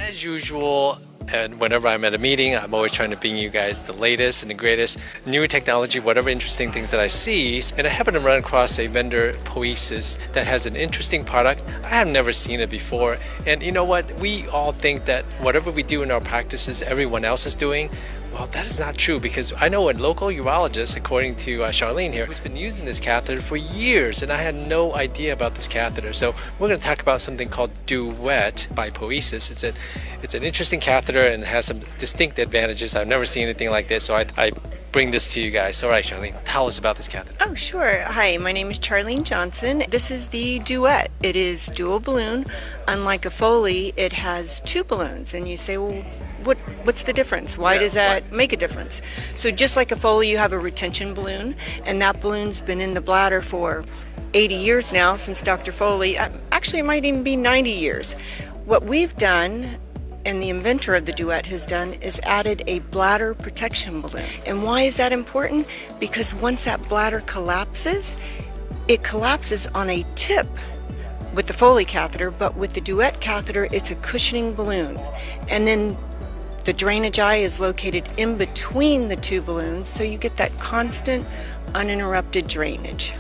As usual, and whenever I'm at a meeting, I'm always trying to bring you guys the latest and the greatest new technology, whatever interesting things that I see. And I happen to run across a vendor, Poesis, that has an interesting product. I have never seen it before. And you know what? We all think that whatever we do in our practices, everyone else is doing. Well, that is not true, because I know a local urologist, according to Charlene here, who's been using this catheter for years, and I had no idea about this catheter. So we're going to talk about something called Duet by Poesis. It's an interesting catheter and it has some distinct advantages. I've never seen anything like this, so I bring this to you guys. All right, Charlene, tell us about this catheter. Oh, sure. Hi, my name is Charlene Johnson. This is the Duet. It is dual balloon. Unlike a Foley, it has two balloons. And you say, well, what's the difference? Why does that make a difference? So just like a Foley, you have a retention balloon, and that balloon's been in the bladder for 80 years now, since Dr. Foley. Actually, it might even be 90 years. What we've done, and the inventor of the Duet has done, is added a bladder protection balloon. And why is that important? Because once that bladder collapses, it collapses on a tip with the Foley catheter, but with the Duet catheter, it's a cushioning balloon. And then the drainage eye is located in between the two balloons, so you get that constant, uninterrupted drainage.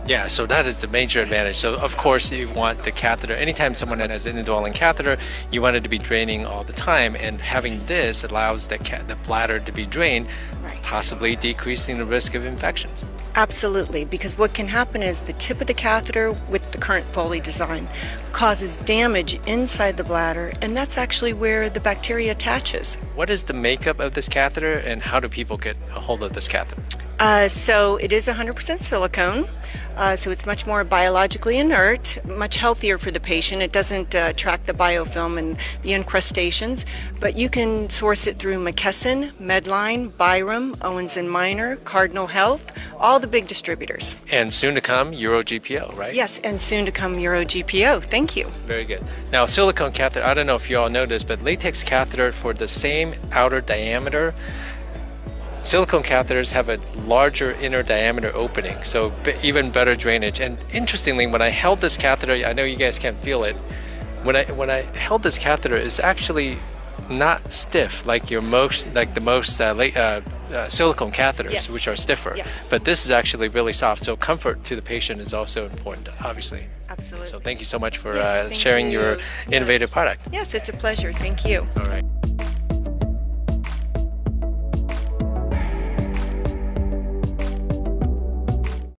Yeah, so that is the major advantage. So of course you want the catheter, anytime someone has an indwelling catheter, you want it to be draining all the time, and having this allows the bladder to be drained, possibly decreasing the risk of infections. Absolutely, because what can happen is the tip of the catheter with the current Foley design causes damage inside the bladder, and that's actually where the bacteria attaches. What is the makeup of this catheter, and how do people get a hold of this catheter? So it is 100% silicone, so it's much more biologically inert, much healthier for the patient. It doesn't track the biofilm and the incrustations, but you can source it through McKesson, Medline, Byram, Owens & Minor, Cardinal Health, all the big distributors. And soon to come, EuroGPO, right? Yes, and soon to come EuroGPO. Thank you. Very good. Now, silicone catheter, I don't know if you all know this, but latex catheter for the same outer diameter, silicone catheters have a larger inner diameter opening, so even better drainage. And interestingly, when I held this catheter, I know you guys can't feel it, when I held this catheter, it's actually not stiff like the most silicone catheters, yes, which are stiffer. Yes. But this is actually really soft, so comfort to the patient is also important, obviously. Absolutely. So thank you so much for Yes, sharing you. your innovative product. Yes, it's a pleasure. Thank you. All right.